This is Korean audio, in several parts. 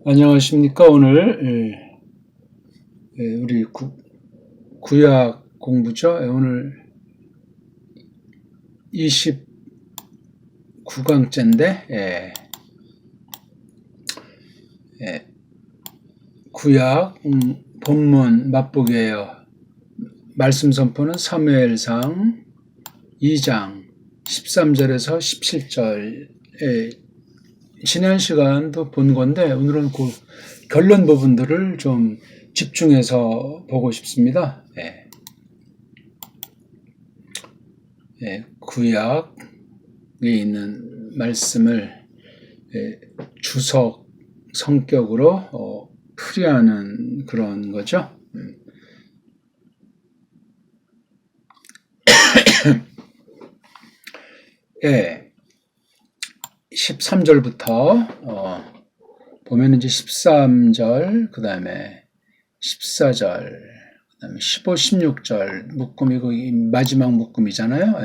안녕하십니까. 오늘 우리 구약 공부죠. 오늘 29강째인데 구약 본문 맛보기예요. 말씀 선포는 사무엘상 2장 13절에서 17절. 지난 시간도 본 건데 오늘은 그 결론 부분들을 좀 집중해서 보고 싶습니다. 구약에 있는 말씀을 주석 성격으로 풀이하는 그런 거죠. 13절부터 보면 이제 13절, 그 다음에 14절, 그 다음에 15, 16절 묶음이 마지막 묶음이잖아요.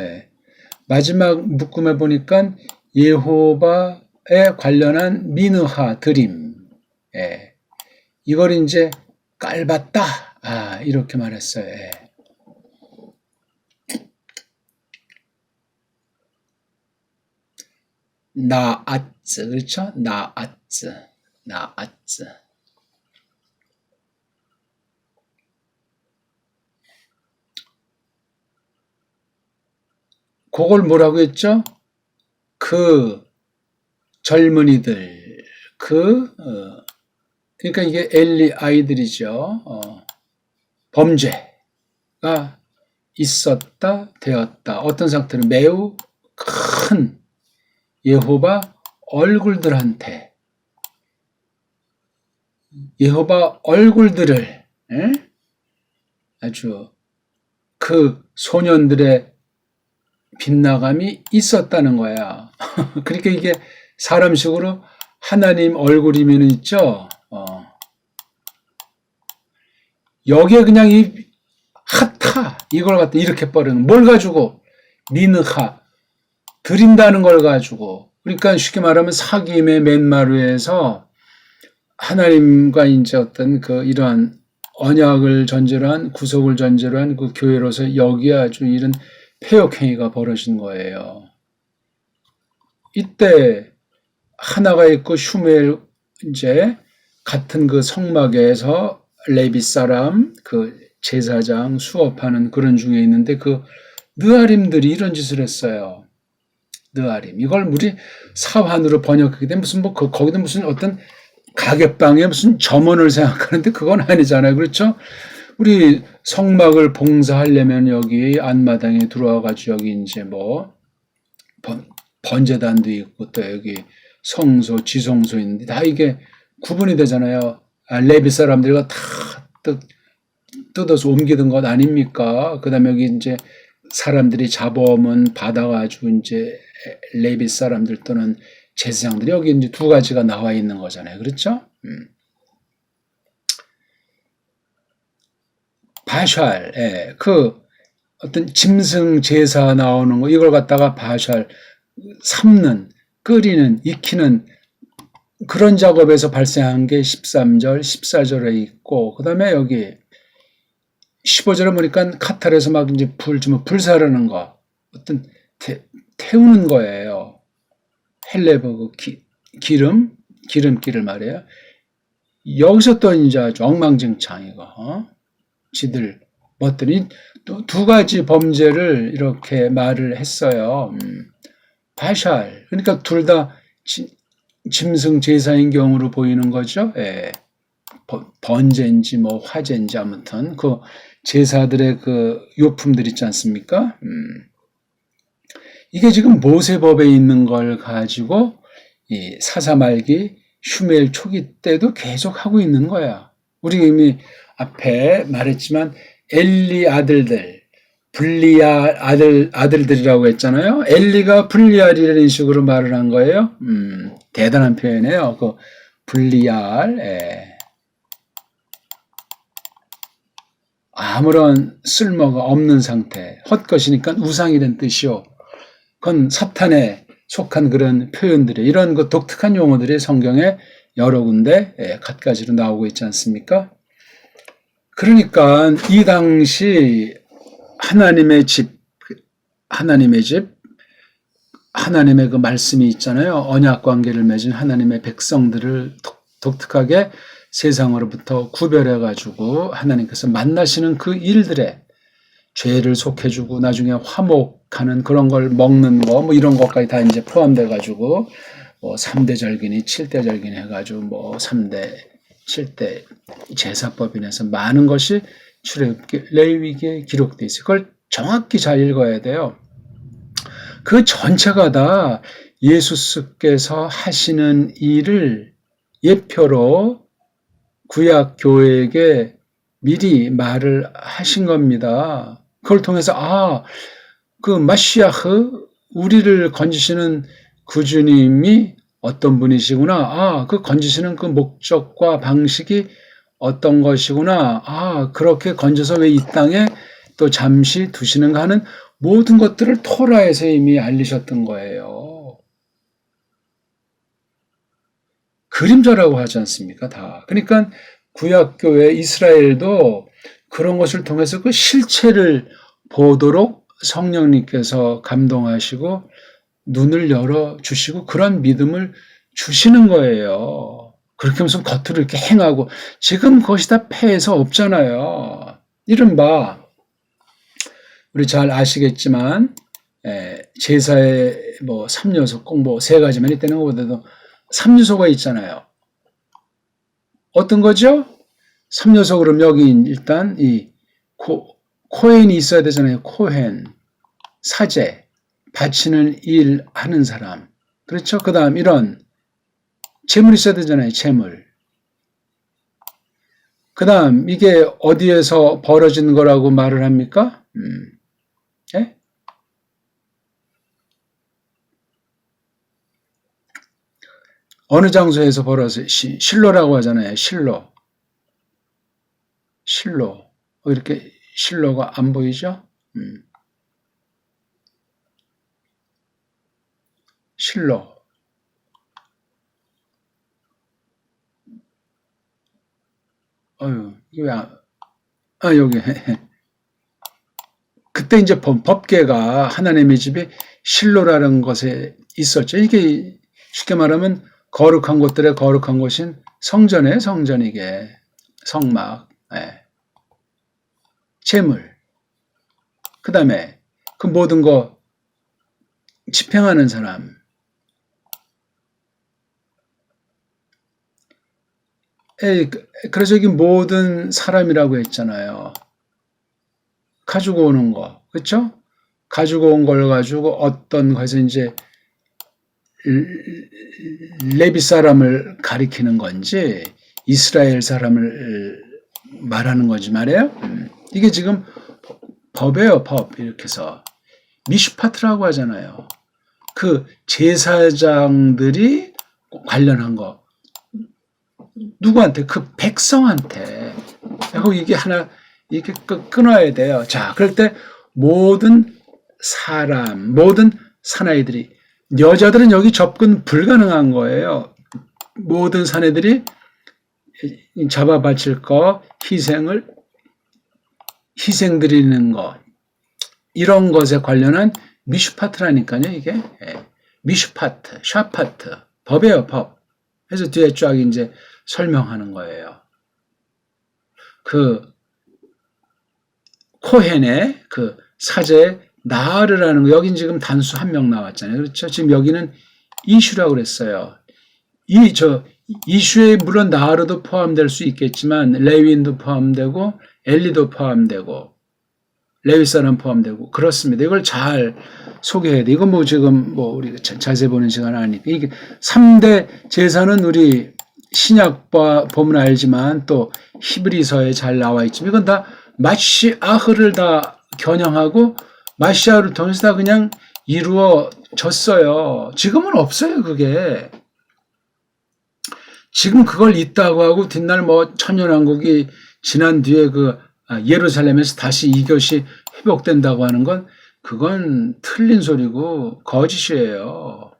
마지막 묶음에 보니까 예호바에 관련한 미느하 드림, 이걸 이제 깔봤다, 이렇게 말했어요. 나아츠, 그렇죠? 나아츠. 그걸 뭐라고 했죠? 그 젊은이들, 그러니까 이게 엘리 아이들이죠. 범죄가 있었다, 되었다. 어떤 상태는 매우 큰 예호바 얼굴들한테, 예호바 얼굴들을 아주 그 소년들의 빗나감이 있었다는 거야. 그러니까 이게 사람식으로 하나님 얼굴이면 있죠. 여기에 그냥 이 핫하 이걸 갖다 이렇게 버리는, 뭘 가지고 미느하 드린다는 걸 가지고, 그러니까 쉽게 말하면 사귐의 맨마루에서 하나님과 이제 어떤 이러한 언약을 전제로 한, 구속을 전제로 한 그 교회로서 여기에 아주 이런 폐역행위가 벌어진 거예요. 이때 하나가 있고 슈멜 이제 같은 그 성막에서 레비 사람 그 제사장 수업하는 그런 중에 있는데 그 느아림들이 이런 짓을 했어요. 느아림. 이걸 우리 사환으로 번역하게 되면 거기도 무슨 어떤 가게방에 무슨 점원을 생각하는데 그건 아니잖아요. 그렇죠? 우리 성막을 봉사하려면 여기 안마당에 들어와가지고 여기 이제 번제단도 있고 또 여기 성소, 지성소 있는데 다 이게 구분이 되잖아요. 레비 사람들과 다 뜯어서 옮기던 것 아닙니까? 그 다음에 여기 이제 사람들이 잡아오면 받아가지고 이제 레비 사람들 또는 제사장들이 여기 이제 두 가지가 나와 있는 거잖아요. 그렇죠? 바샬, 그 어떤 짐승 제사 나오는 거, 이걸 갖다가 바샬, 삶는, 끓이는, 익히는 그런 작업에서 발생한 게 13절, 14절에 있고, 그 다음에 여기 15절에 보니까 카탈에서 막 이제 불사르는 거, 어떤 태우는 거예요. 헬레버그 기름기를 말해요. 여기서 또 이제 아주 엉망진창 이거, 지들 멋들이 또 두 가지 범죄를 이렇게 말을 했어요. 바샬, 그러니까 둘 다 짐승 제사인 경우로 보이는 거죠. 번제인지 화제인지 아무튼 그 제사들의 그 요품들 있지 않습니까? 이게 지금 모세법에 있는 걸 가지고 이 사사말기 슈멜 초기 때도 계속 하고 있는 거야. 우리 이미 앞에 말했지만 엘리 아들들, 블리알 아들들이라고 했잖아요. 엘리가 블리알이라는 식으로 말을 한 거예요. 대단한 표현이에요. 그 블리알, 아무런 쓸모가 없는 상태, 헛것이니까 우상이라는 뜻이요. 그건 사탄에 속한 그런 표현들이, 이런 그 독특한 용어들이 성경에 여러 군데 갖가지로 나오고 있지 않습니까? 그러니까 이 당시 하나님의 집, 하나님의 그 말씀이 있잖아요. 언약 관계를 맺은 하나님의 백성들을 독특하게 세상으로부터 구별해가지고 하나님께서 만나시는 그 일들에 죄를 속해주고 나중에 화목하는 그런 걸 먹는 거, 뭐 이런 것까지 다 이제 포함돼가지고, 뭐 3대 절기니 7대 절기니 해가지고 뭐 3대, 7대 제사법인에서 많은 것이 출애굽기, 레위기에 기록돼 있어요. 그걸 정확히 잘 읽어야 돼요. 그 전체가 다 예수께서 하시는 일을 예표로 구약 교회에게 미리 말을 하신 겁니다. 그걸 통해서 그 마시아흐, 우리를 건지시는 구주님이 어떤 분이시구나. 그 건지시는 그 목적과 방식이 어떤 것이구나. 그렇게 건져서 왜 이 땅에 또 잠시 두시는가 하는 모든 것들을 토라에서 이미 알리셨던 거예요. 그림자라고 하지 않습니까? 다. 그러니까 구약교회 이스라엘도 그런 것을 통해서 그 실체를 보도록 성령님께서 감동하시고 눈을 열어주시고 그런 믿음을 주시는 거예요. 그렇게 하면서 겉으로 이렇게 행하고 지금 그것이 다 폐해서 없잖아요. 이른바 우리 잘 아시겠지만 제사에 뭐 3요소 꼭 뭐 3가지만 있다는 것보다도 3요소가 있잖아요. 어떤 거죠? 3요소 그럼 여기 일단 이 코헨이 있어야 되잖아요. 코헨, 사제, 바치는 일 하는 사람. 그렇죠? 그 다음 이런 재물 있어야 되잖아요. 재물. 그 다음 이게 어디에서 벌어지는 거라고 말을 합니까? 예? 어느 장소에서 벌어서 실로라고 하잖아요. 실로. 이렇게 실로가 안 보이죠? 실로. 이게 왜 여기. 그때 이제 법궤가 하나님의 집이 실로라는 것에 있었죠. 이게 쉽게 말하면 거룩한 곳들의 거룩한 곳인 성전의 성전이게 성막, 재물, 그 다음에 그 모든 거 집행하는 사람, 그래서 여기 모든 사람이라고 했잖아요. 가지고 오는 거, 그렇죠? 가지고 온 걸 가지고 어떤 것에서 이제 레위 사람을 가리키는 건지 이스라엘 사람을 말하는 건지 말이에요. 이게 지금 법이에요, 법. 이렇게 해서 미슈파트라고 하잖아요. 그 제사장들이 관련한 거. 누구한테? 그 백성한테. 그리고 이게 하나 이렇게 끊어야 돼요. 자, 그럴 때 모든 사람, 모든 사나이들이, 여자들은 여기 접근 불가능한 거예요. 모든 사내들이 잡아 바칠 거, 희생 드리는 거, 이런 것에 관련한 미슈파트라니까요, 이게. 미슈파트, 샤파트, 법이에요, 법. 그래서 뒤에 쫙 이제 설명하는 거예요. 그 코헨의 그 사제 나하르라는 거, 여긴 지금 단수 1명 나왔잖아요. 그렇죠? 지금 여기는 이슈라고 그랬어요. 이슈에 물론 나하르도 포함될 수 있겠지만 레위인도 포함되고 엘리도 포함되고 레위 사람 포함되고 그렇습니다. 이걸 잘 소개해야 돼. 이건 뭐 지금 뭐 우리가 자세히 보는 시간 아니니까. 이게 3대 제사는 우리 신약 보면 알지만 또 히브리서에 잘 나와 있지만 이건 다 마시아흐를 다 겨냥하고 마시아흐를 통해서 다 그냥 이루어졌어요. 지금은 없어요, 그게. 지금 그걸 있다고 하고 뒷날 뭐 천년왕국이 지난 뒤에 그 예루살렘에서 다시 이것이 회복된다고 하는 건 그건 틀린 소리고 거짓이에요.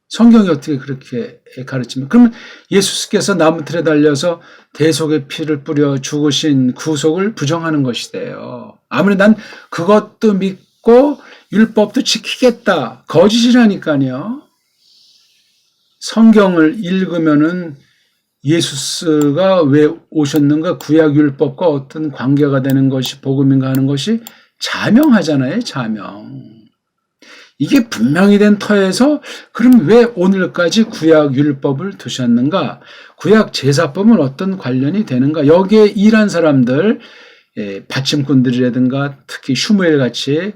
성경이 어떻게 그렇게 가르치면, 그러면 예수께서 나무틀에 달려서 대속의 피를 뿌려 죽으신 구속을 부정하는 것이 돼요. 아무리 난 그것도 믿고 율법도 지키겠다. 거짓이라니까요. 성경을 읽으면은 예수가 왜 오셨는가, 구약 율법과 어떤 관계가 되는 것이 복음인가 하는 것이 자명하잖아요. 자명. 이게 분명히 된 터에서 그럼 왜 오늘까지 구약 율법을 두셨는가? 구약 제사법은 어떤 관련이 되는가? 여기에 일한 사람들, 받침꾼들이라든가 특히 슈무엘 같이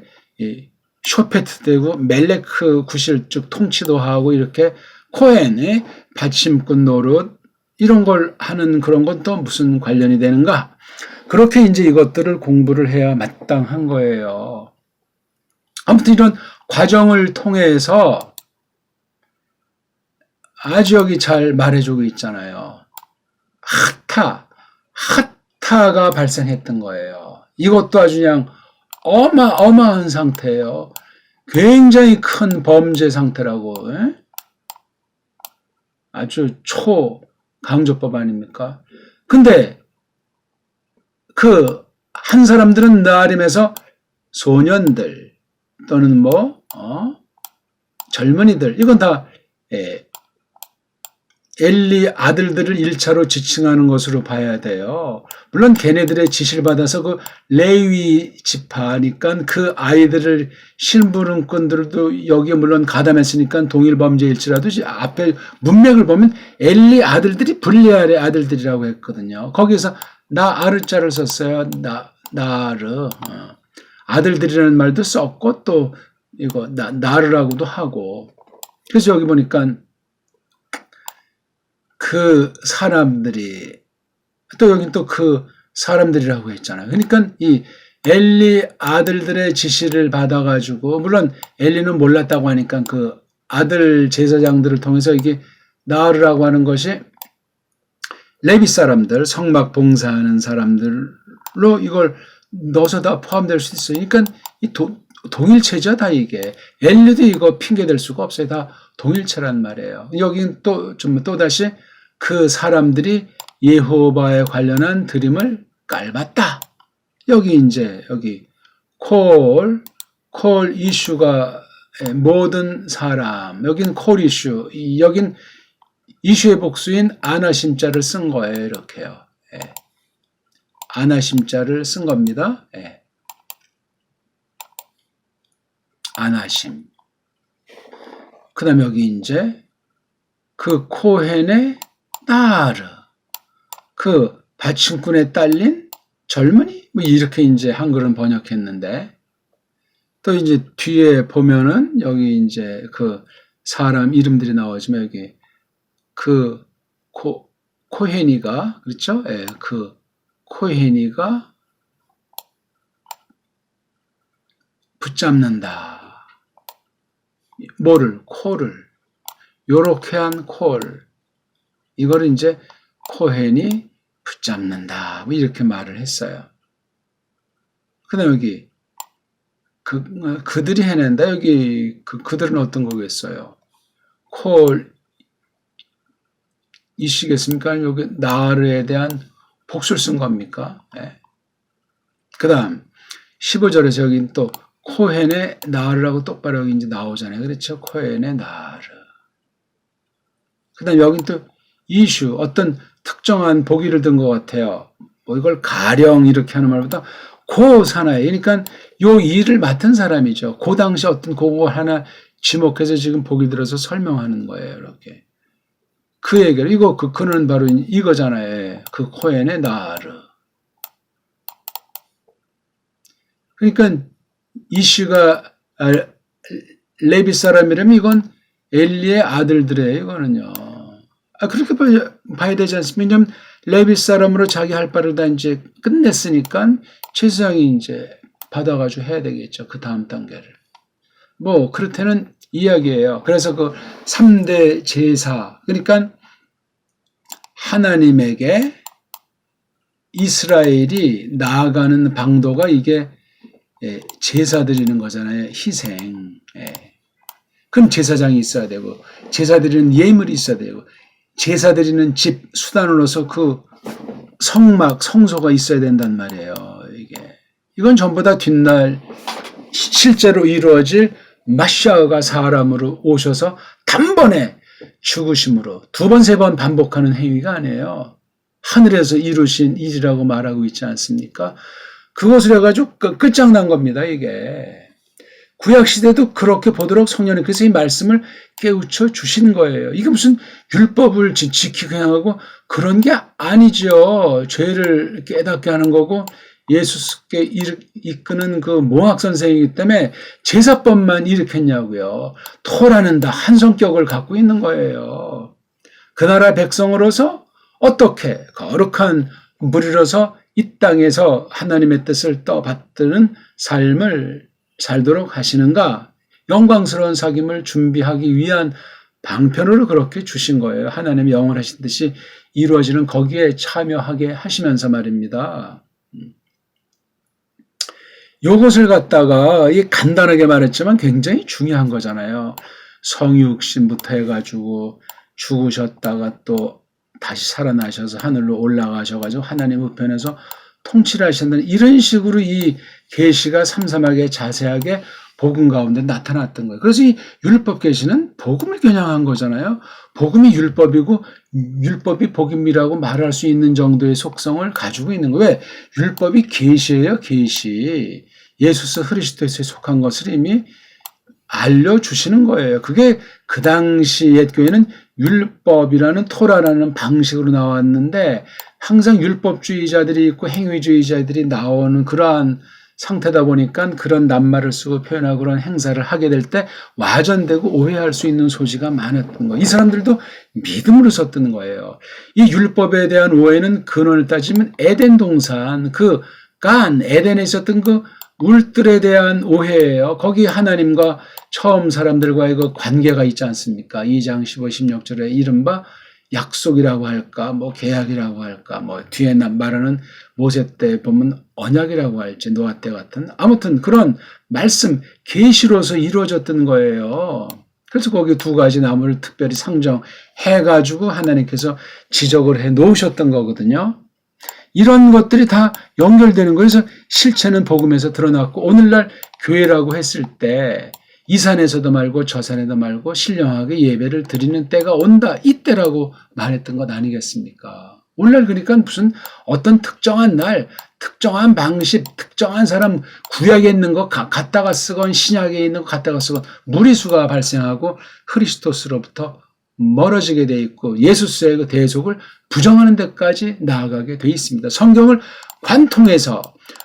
쇼페트 되고 멜레크 구실 쪽 통치도 하고 이렇게 코헨의 받침꾼 노릇 이런 걸 하는 그런 건 또 무슨 관련이 되는가? 그렇게 이제 이것들을 공부를 해야 마땅한 거예요. 아무튼 이런 과정을 통해서 아주 여기 잘 말해주고 있잖아요. 하타가 발생했던 거예요. 이것도 아주 그냥 어마어마한 상태예요. 굉장히 큰 범죄 상태라고. 아주 초강조법 아닙니까? 근데 그 한 사람들은 나름에서 소년들 또는 젊은이들, 이건 다 엘리 아들들을 1차로 지칭하는 것으로 봐야 돼요. 물론 걔네들의 지시를 받아서 그 레위 지파니까 그 아이들을 심부름꾼들도 여기에 물론 가담했으니까 동일 범죄일지라도 앞에 문맥을 보면 엘리 아들들이 블레알의 아들들이라고 했거든요. 거기서 나아르자를 썼어요. 나르. 아들들이라는 말도 썼고 또 이거 나르라고도 하고. 그래서 여기 보니까 그 사람들이 또 여기 또 그 사람들이라고 했잖아요. 그러니까 이 엘리 아들들의 지시를 받아가지고 물론 엘리는 몰랐다고 하니까 그 아들 제사장들을 통해서 이게 나르라고 하는 것이 레위 사람들, 성막 봉사하는 사람들로 이걸 넣어서 다 포함될 수 있어요. 그러니까 이 동일체죠, 다 이게. 엘리도 이거 핑계댈 수가 없어요. 다 동일체란 말이에요. 여기는 또다시 그 사람들이 예호바에 관련한 드림을 깔봤다. 여기 콜 이슈가 모든 사람. 여긴 콜 이슈. 여긴 이슈의 복수인 아나심자를 쓴 거예요. 이렇게요. 아나심자를 쓴 겁니다. 아나심. 그 다음에 여기 그 코헨의 나르. 그 받침꾼에 딸린 젊은이? 뭐 이렇게 한글은 번역했는데 또 뒤에 보면은 여기 그 사람 이름들이 나오지만 여기 그 코헨이가 그렇죠? 그 코헨이가 붙잡는다. 뭐를? 콜을. 요렇게 한 콜. 이거를 코헨이 붙잡는다. 뭐 이렇게 말을 했어요. 그 다음 여기 그들이 해낸다. 여기 그들은 어떤 거겠어요? 콜 이시겠습니까? 여기 나르에 대한 복수를 쓴 겁니까? 그 다음 15절에서 여기 또 코헨의 나르라고 똑바로 여기 나오잖아요. 그렇죠? 코헨의 나르. 그 다음 여기 또 이슈, 어떤 특정한 보기를 든 것 같아요. 뭐 이걸 가령 이렇게 하는 말보다 그 사나이. 그러니까 요 일을 맡은 사람이죠. 그 당시 어떤 그거 하나 지목해서 지금 보기 들어서 설명하는 거예요. 이렇게. 그 얘기를, 그는 바로 이거잖아요. 그 코헨의 나르. 그러니까 이슈가 레비 사람이라면 이건 엘리의 아들들이에요. 이거는요. 그렇게 봐야 되지 않습니까? 왜냐면 레비 사람으로 자기 할 바를 다 끝냈으니까 제사장이 받아가지고 해야 되겠죠. 그 다음 단계를. 뭐 그렇다는 이야기예요. 그래서 그 3대 제사, 그러니까 하나님에게 이스라엘이 나아가는 방도가 이게 제사 드리는 거잖아요. 희생. 그럼 제사장이 있어야 되고, 제사 드리는 예물이 있어야 되고, 제사 드리는 집 수단으로서 그 성막, 성소가 있어야 된단 말이에요. 이건 전부 다 뒷날 실제로 이루어질 마시아가 사람으로 오셔서 단번에 죽으심으로 두 번, 세 번 반복하는 행위가 아니에요. 하늘에서 이루신 일이라고 말하고 있지 않습니까? 그것을 해가지고 끝장난 겁니다, 이게. 구약시대도 그렇게 보도록 성령님께서 이 말씀을 깨우쳐 주신 거예요. 이게 무슨 율법을 지키게 하고 그런 게 아니죠. 죄를 깨닫게 하는 거고 예수께 이끄는 그 몽학 선생이기 때문에 제사법만 일으켰냐고요. 토라는 다 한 성격을 갖고 있는 거예요. 그 나라 백성으로서 어떻게 거룩한 무리로서 이 땅에서 하나님의 뜻을 떠받드는 삶을 살도록 하시는가? 영광스러운 사귐을 준비하기 위한 방편으로 그렇게 주신 거예요. 하나님의 영원하신 뜻이 이루어지는 거기에 참여하게 하시면서 말입니다. 요것을 갖다가 간단하게 말했지만 굉장히 중요한 거잖아요. 성육신부터 해가지고 죽으셨다가 또 다시 살아나셔서 하늘로 올라가셔가지고 하나님 우편에서 통치를 하신다는 이런 식으로 이 계시가 삼삼하게 자세하게 복음 가운데 나타났던 거예요. 그래서 이 율법 계시는 복음을 겨냥한 거잖아요. 복음이 율법이고 율법이 복음이라고 말할 수 있는 정도의 속성을 가지고 있는 거예요. 왜? 율법이 계시예요, 계시. 예수스 그리스도에 속한 것을 이미 알려주시는 거예요. 그게 그 당시 옛 교회는 율법이라는 토라라는 방식으로 나왔는데 항상 율법주의자들이 있고 행위주의자들이 나오는 그러한 상태다 보니까 그런 낱말을 쓰고 표현하고 그런 행사를 하게 될 때 와전되고 오해할 수 있는 소지가 많았던 거예요. 이 사람들도 믿음으로 썼던 거예요. 이 율법에 대한 오해는 근원을 따지면 에덴 동산, 에덴에 있었던 그 울들에 대한 오해예요. 거기 하나님과 처음 사람들과의 그 관계가 있지 않습니까? 2장 15, 16절에 이른바 약속이라고 할까, 계약이라고 할까, 뒤에 말하는 모세 때 보면 언약이라고 할지, 노아 때 같은, 아무튼 그런 말씀, 계시로서 이루어졌던 거예요. 그래서 거기 두 가지 나무를 특별히 상정해가지고 하나님께서 지적을 해 놓으셨던 거거든요. 이런 것들이 다 연결되는 거예요. 그래서 실체는 복음에서 드러났고, 오늘날 교회라고 했을 때, 이 산에서도 말고 저 산에도 말고 신령하게 예배를 드리는 때가 온다. 이때라고 말했던 것 아니겠습니까? 오늘날 그러니까 무슨 어떤 특정한 날, 특정한 방식, 특정한 사람 구약에 있는 거 갖다가 쓰건 신약에 있는 거 갖다가 쓰건 무리수가 발생하고 크리스토스로부터 멀어지게 돼 있고 예수스의 그 대속을 부정하는 데까지 나아가게 돼 있습니다. 성경을 관통해서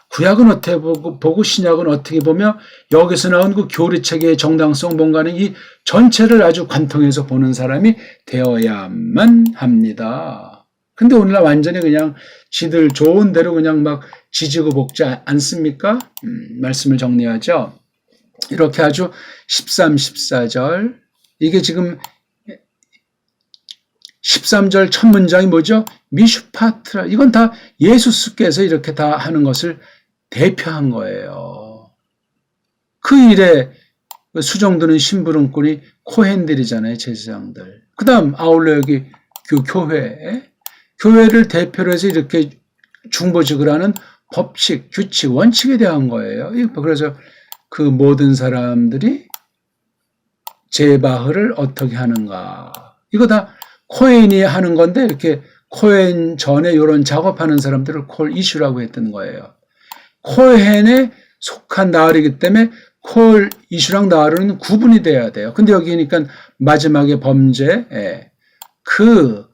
구약은 어떻게 보고 신약은 어떻게 보며 여기서 나온 그 교리체계의 정당성 뭔가는 이 전체를 아주 관통해서 보는 사람이 되어야만 합니다. 근데 오늘날 완전히 그냥 지들 좋은 대로 그냥 막 지지고 볶지 않습니까? 말씀을 정리하죠. 이렇게 아주 13, 14절 이게 지금 13절 첫 문장이 뭐죠? 미슈파트라. 이건 다 예수께서 이렇게 다 하는 것을 대표한 거예요. 그 일에 수종드는 심부름꾼이 코헨들이잖아요, 제사장들. 그 다음 아울러 여기 그 교회를 대표로 해서 이렇게 중보직을 하는 법칙, 규칙, 원칙에 대한 거예요. 그래서 그 모든 사람들이 제바흐를 어떻게 하는가. 이거 다 코헨이 하는 건데 이렇게 코헨 전에 이런 작업하는 사람들을 콜 이슈라고 했던 거예요. 코헨에 속한 나흘이기 때문에 콜 이슈랑 나흘은 구분이 돼야 돼요. 근데 여기 그러니까 마지막에 범죄, 그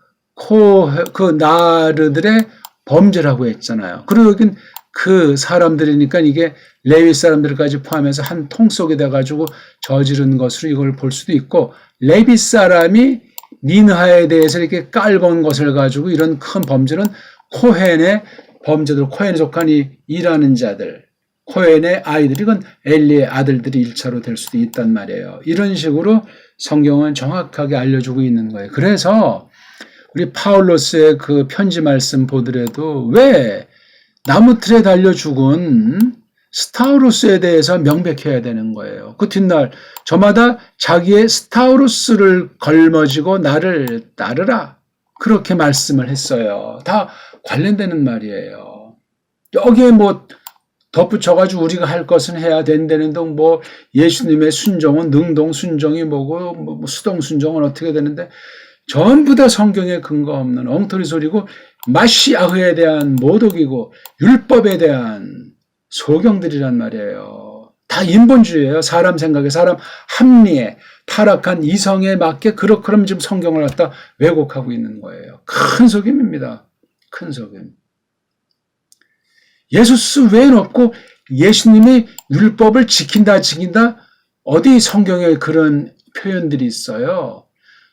나르들의 범죄라고 했잖아요. 그리고 여긴 그 사람들이니까 이게 레위 사람들까지 포함해서 한 통 속에 돼가지고 저지른 것으로 이걸 볼 수도 있고, 레위 사람이 민하에 대해서 이렇게 깔본 것을 가지고 이런 큰 범죄는 코헨의 범죄들, 코헨에 속한 이 일하는 자들, 코헨의 아이들이 이건 엘리의 아들들이 1차로 될 수도 있단 말이에요. 이런 식으로 성경은 정확하게 알려주고 있는 거예요. 그래서 우리 파울로스의 그 편지 말씀 보더라도 왜 나무 틀에 달려 죽은 스타우루스에 대해서 명백해야 되는 거예요. 그 뒷날 저마다 자기의 스타우루스를 걸머쥐고 나를 따르라. 그렇게 말씀을 했어요. 다 관련되는 말이에요. 여기에 뭐 덧붙여가지고 우리가 할 것은 해야 된다는 등 뭐 예수님의 순종은 능동 순종이 뭐고 뭐 수동 순종은 어떻게 되는데 전부 다 성경에 근거 없는 엉터리 소리고 마시아흐에 대한 모독이고 율법에 대한 소경들이란 말이에요. 다 인본주의예요. 사람 생각에, 사람 합리에, 타락한 이성에 맞게 그럼 지금 성경을 갖다 왜곡하고 있는 거예요. 큰 속임입니다. 큰 속임. 예수스 외엔 없고 예수님이 율법을 지킨다. 어디 성경에 그런 표현들이 있어요.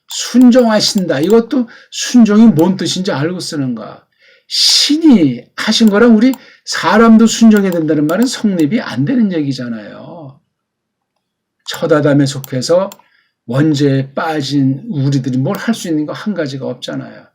순종하신다. 이것도 순종이 뭔 뜻인지 알고 쓰는가. 신이 하신 거랑 우리 사람도 순종해야 된다는 말은 성립이 안 되는 얘기잖아요. 첫 아담에 속해서 원죄에 빠진 우리들이 뭘 할 수 있는 거 한 가지가 없잖아요.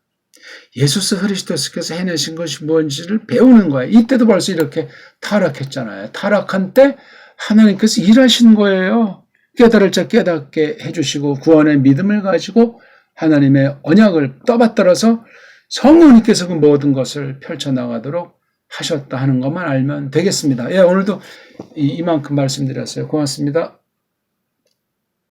예수스 그리스도께서 해내신 것이 뭔지를 배우는 거예요. 이때도 벌써 이렇게 타락했잖아요. 타락한 때 하나님께서 일하시는 거예요. 깨달을 자 깨닫게 해주시고 구원의 믿음을 가지고 하나님의 언약을 떠받들어서 성령님께서 그 모든 것을 펼쳐나가도록 하셨다 하는 것만 알면 되겠습니다. 예, 오늘도 이만큼 말씀드렸어요. 고맙습니다.